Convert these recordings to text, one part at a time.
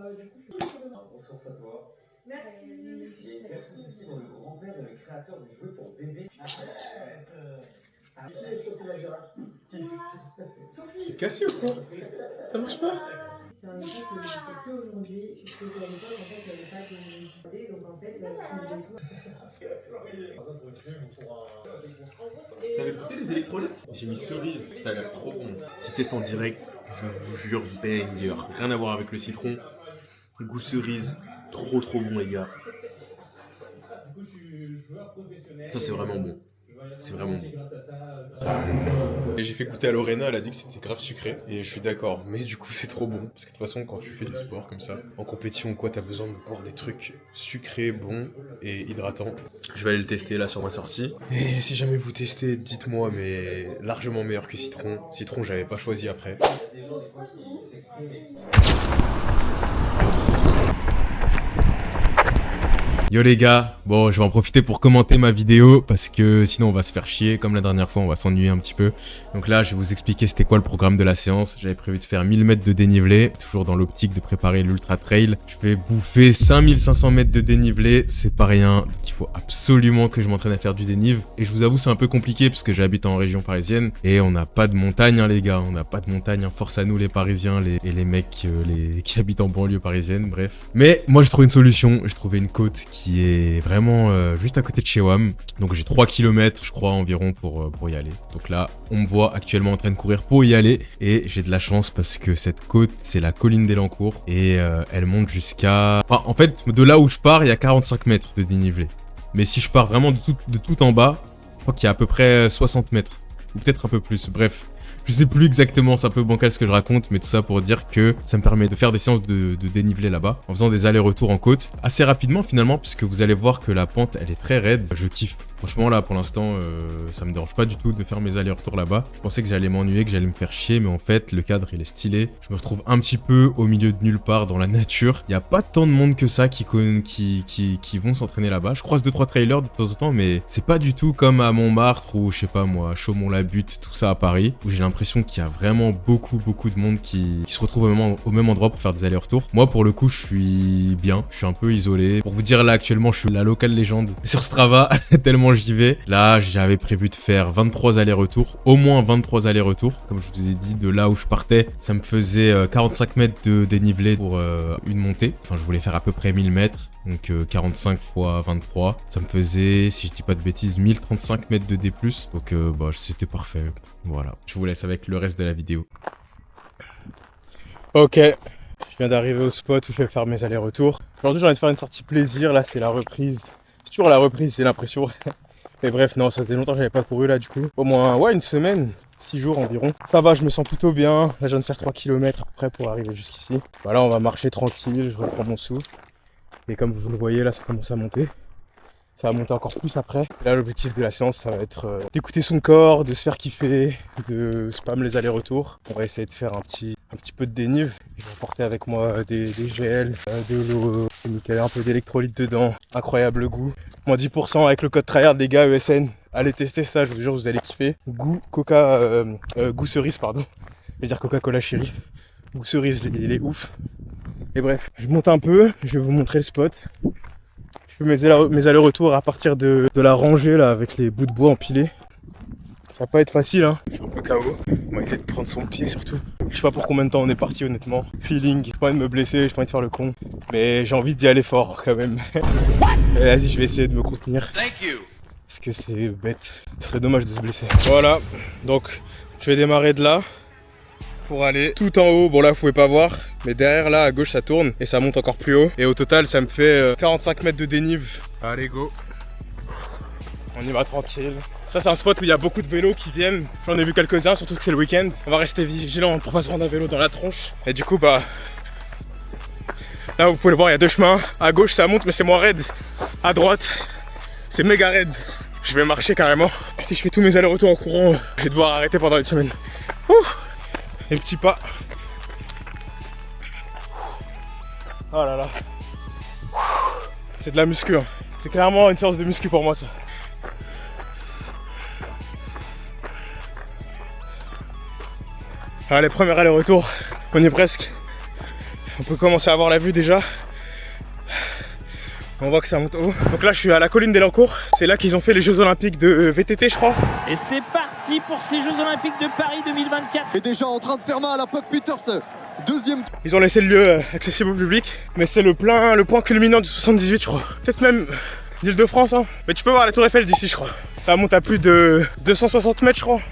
Ressource à toi. Merci. Il y a une personne ici dont le grand-père est le créateur du jouet pour bébé. Qui est Sophie la girafe? C'est cassé ou quoi? Ça marche pas? C'est un truc que je ne sais plus aujourd'hui. C'est qu'à l'époque, en fait, il n'y avait pas de 3D, donc en fait, on faisait tout. T'avais goûté les électrolytes? J'ai mis cerise, ça a l'air trop bon. Petit test en direct, je vous jure, banger. Rien à voir avec le citron. Goût cerise, trop bon les gars. Ça c'est vraiment bon. C'est vraiment bon. Et j'ai fait goûter à Lorena, elle a dit que c'était grave sucré. Et je suis d'accord, mais du coup c'est trop bon. Parce que de toute façon quand tu fais du sport comme ça, en compétition ou quoi, t'as besoin de boire des trucs sucrés, bons et hydratants. Je vais aller le tester là sur ma sortie. Et si jamais vous testez, dites-moi, mais largement meilleur que citron. Citron j'avais pas choisi après. Yo les gars, bon je vais en profiter pour commenter ma vidéo parce que sinon on va se faire chier, comme la dernière fois on va s'ennuyer un petit peu. Donc là je vais vous expliquer c'était quoi le programme de la séance. J'avais prévu de faire 1000 mètres de dénivelé, toujours dans l'optique de préparer l'ultra trail. Je vais bouffer 5500 mètres de dénivelé, c'est pas rien, donc il faut absolument que je m'entraîne à faire du dénive. Et je vous avoue c'est un peu compliqué parce que j'habite en région parisienne et on n'a pas de montagne hein, les gars, on n'a pas de montagne, hein. Force à nous les parisiens et les mecs qui habitent en banlieue parisienne, bref. Mais moi j'ai trouvé une solution, j'ai trouvé une côte qui est vraiment juste à côté de chez WAM. Donc j'ai 3 km je crois environ pour y aller. Donc là on me voit actuellement en train de courir pour y aller et j'ai de la chance parce que cette côte c'est la colline d'Elancourt et elle monte jusqu'à... Enfin, en fait de là où je pars il y a 45 mètres de dénivelé. Mais si je pars vraiment de tout en bas, je crois qu'il y a à peu près 60 mètres ou peut-être un peu plus, bref. Je sais plus exactement, c'est un peu bancal ce que je raconte, mais tout ça pour dire que ça me permet de faire des séances de dénivelé là-bas, en faisant des allers-retours en côte, assez rapidement finalement, puisque vous allez voir que la pente, elle est très raide. Je kiffe. Franchement là, pour l'instant, ça me dérange pas du tout de faire mes allers-retours là-bas. Je pensais que j'allais m'ennuyer, que j'allais me faire chier, mais en fait, le cadre, il est stylé. Je me retrouve un petit peu au milieu de nulle part dans la nature. Il n'y a pas tant de monde que ça qui vont s'entraîner là-bas. Je croise 2-3 trailers de temps en temps, mais c'est pas du tout comme à Montmartre ou, je sais pas moi, Chaumont-la-Butte, tout ça à Paris, où j'ai l'impression qu'il y a vraiment beaucoup de monde qui se retrouve au même endroit pour faire des allers-retours. Moi, pour le coup, je suis bien. Je suis un peu isolé. Pour vous dire, là, actuellement, je suis la locale légende sur Strava, tellement j'y vais. Là, j'avais prévu de faire 23 allers-retours, au moins 23 allers-retours. Comme je vous ai dit, de là où je partais, ça me faisait 45 mètres de dénivelé pour une montée. Enfin, je voulais faire à peu près 1000 mètres. Donc 45 fois 23, ça me faisait, si je dis pas de bêtises, 1035 mètres de D+. Donc bah, c'était parfait. Voilà, je vous laisse avec le reste de la vidéo. Ok, je viens d'arriver au spot où je vais faire mes allers-retours. Aujourd'hui j'ai envie de faire une sortie plaisir, là c'est la reprise. C'est toujours la reprise, j'ai l'impression. Mais bref, non, ça faisait longtemps que j'avais pas couru là du coup. Au moins, ouais, une semaine. 6 jours environ. Ça va, je me sens plutôt bien. Là je viens de faire 3 km à peu près pour arriver jusqu'ici. Voilà, on va marcher tranquille, je reprends mon souffle. Et comme vous le voyez là, ça commence à monter. Ça va monter encore plus après. Et là l'objectif de la séance ça va être d'écouter son corps, de se faire kiffer, de spam les allers-retours. On va essayer de faire un petit peu de dénive. Je vais apporter avec moi des gels, de l'eau, un peu d'électrolyte dedans. Incroyable goût. Moins 10% avec le code tryhard les gars ESN. Allez tester ça, je vous jure vous allez kiffer. Goût goût cerise pardon. Je vais dire Coca-Cola chérie. Goût cerise il est ouf. Et bref, je monte un peu, je vais vous montrer le spot. Je fais mes allers-retours à partir de la rangée là avec les bouts de bois empilés. Ça va pas être facile hein, je suis un peu KO. On va essayer de prendre son pied surtout. Je sais pas pour combien de temps on est parti honnêtement. Feeling, j'ai pas envie de me blesser, j'ai pas envie de faire le con. Mais j'ai envie d'y aller fort quand même. Vas-y, je vais essayer de me contenir. Parce que c'est bête, ce serait dommage de se blesser. Voilà, donc je vais démarrer de là. Pour aller tout en haut, bon là vous pouvez pas voir, mais derrière là à gauche ça tourne et ça monte encore plus haut. Et au total ça me fait 45 mètres de dénive. Allez go. On y va tranquille. Ça c'est un spot où il y a beaucoup de vélos qui viennent. J'en ai vu quelques-uns, surtout que c'est le week-end. On va rester vigilant pour pas se prendre un vélo dans la tronche. Et du coup bah... Là vous pouvez le voir, il y a deux chemins. À gauche ça monte mais c'est moins raide. À droite c'est méga raide. Je vais marcher carrément. Si je fais tous mes allers-retours en courant, je vais devoir arrêter pendant une semaine. Ouh. Les petits pas. Oh là là. C'est de la muscu. Hein. C'est clairement une séance de muscu pour moi ça. Allez, premier aller-retour. On y est presque. On peut commencer à avoir la vue déjà. On voit que ça monte haut. Donc là je suis à la colline d'Elancourt. C'est là qu'ils ont fait les Jeux Olympiques de VTT je crois. Et c'est parti pour ces Jeux Olympiques de Paris 2024. Et déjà en train de faire mal à Puck Peters. Deuxième. Ils ont laissé le lieu accessible au public. Mais c'est le point culminant du 78 je crois. Peut-être même d'Île-de-France hein. Mais tu peux voir la tour Eiffel d'ici je crois. Ça monte à plus de 260 mètres je crois.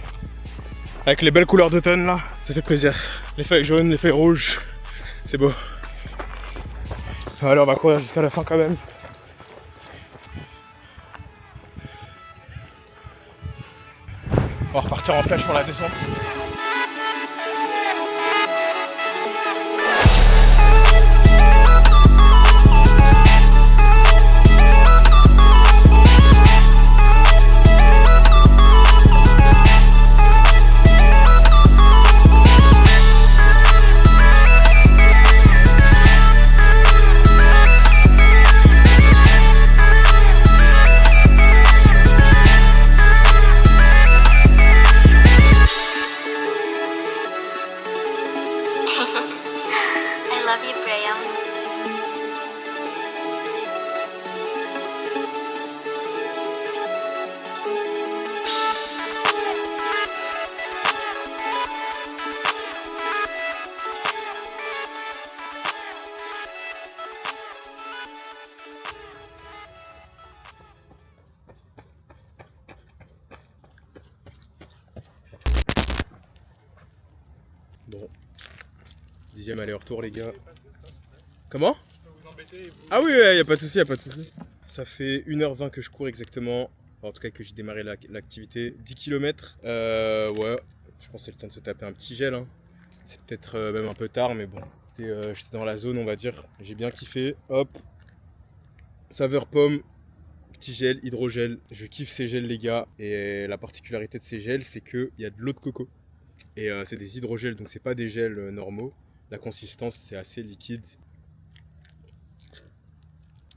Avec les belles couleurs d'automne là. Ça fait plaisir. Les feuilles jaunes, les feuilles rouges. C'est beau. Alors on va courir jusqu'à la fin quand même. On va repartir en plage pour la descente. I love you, Graham. Bon. 10e aller-retour les gars. Comment? Ah oui, y a pas de souci, y a pas de souci. Ça fait 1h20 que je cours exactement. En tout cas que j'ai démarré l'activité. 10 km. Ouais, je pense que c'est le temps de se taper un petit gel. Hein. C'est peut-être même un peu tard, mais bon. J'étais dans la zone, on va dire. J'ai bien kiffé. Hop. Saveur pomme. Petit gel, hydrogel. Je kiffe ces gels les gars. Et la particularité de ces gels, c'est qu'il y a de l'eau de coco. Et c'est des hydrogels, donc c'est pas des gels normaux. La consistance c'est assez liquide.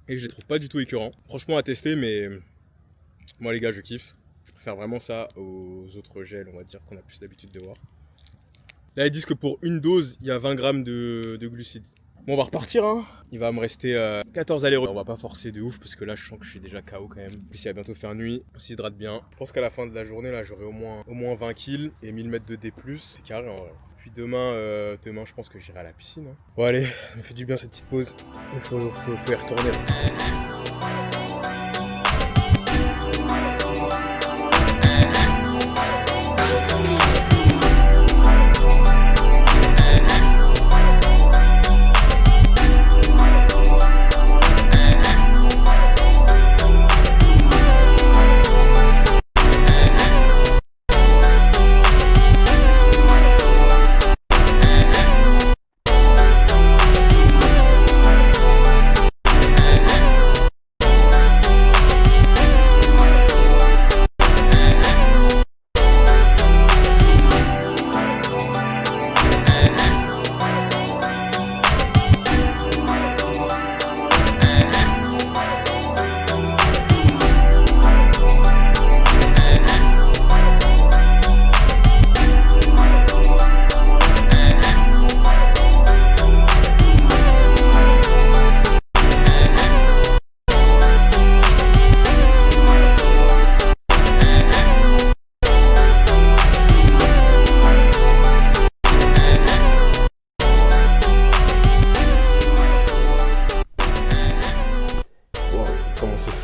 Et je les trouve pas du tout écœurants. Franchement à tester, mais moi les gars je kiffe. Je préfère vraiment ça aux autres gels, on va dire, qu'on a plus l'habitude de voir. Là ils disent que pour une dose, il y a 20 grammes de glucides. Bon on va repartir hein. Il va me rester 14 allers-retours. On va pas forcer de ouf parce que là je sens que je suis déjà KO quand même. En plus il va bientôt faire nuit, on s'hydrate bien. Je pense qu'à la fin de la journée là j'aurai au moins 20 kills et 1000 mètres de D+. C'est carré en vrai. Puis demain je pense que j'irai à la piscine. Hein. Bon allez, ça me fait du bien cette petite pause. Il faut y retourner.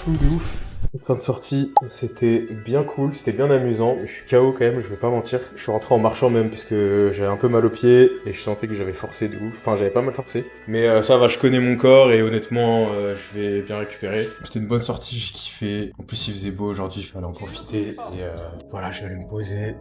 De ouf. Fin de sortie, c'était bien cool, c'était bien amusant. Je suis KO quand même, je vais pas mentir. Je suis rentré en marchant même puisque j'avais un peu mal aux pieds et je sentais que j'avais forcé de ouf. Enfin, j'avais pas mal forcé. Mais ça va, je connais mon corps et honnêtement, je vais bien récupérer. C'était une bonne sortie, j'ai kiffé. En plus, il faisait beau aujourd'hui, il fallait en profiter. Et voilà, je vais aller me poser.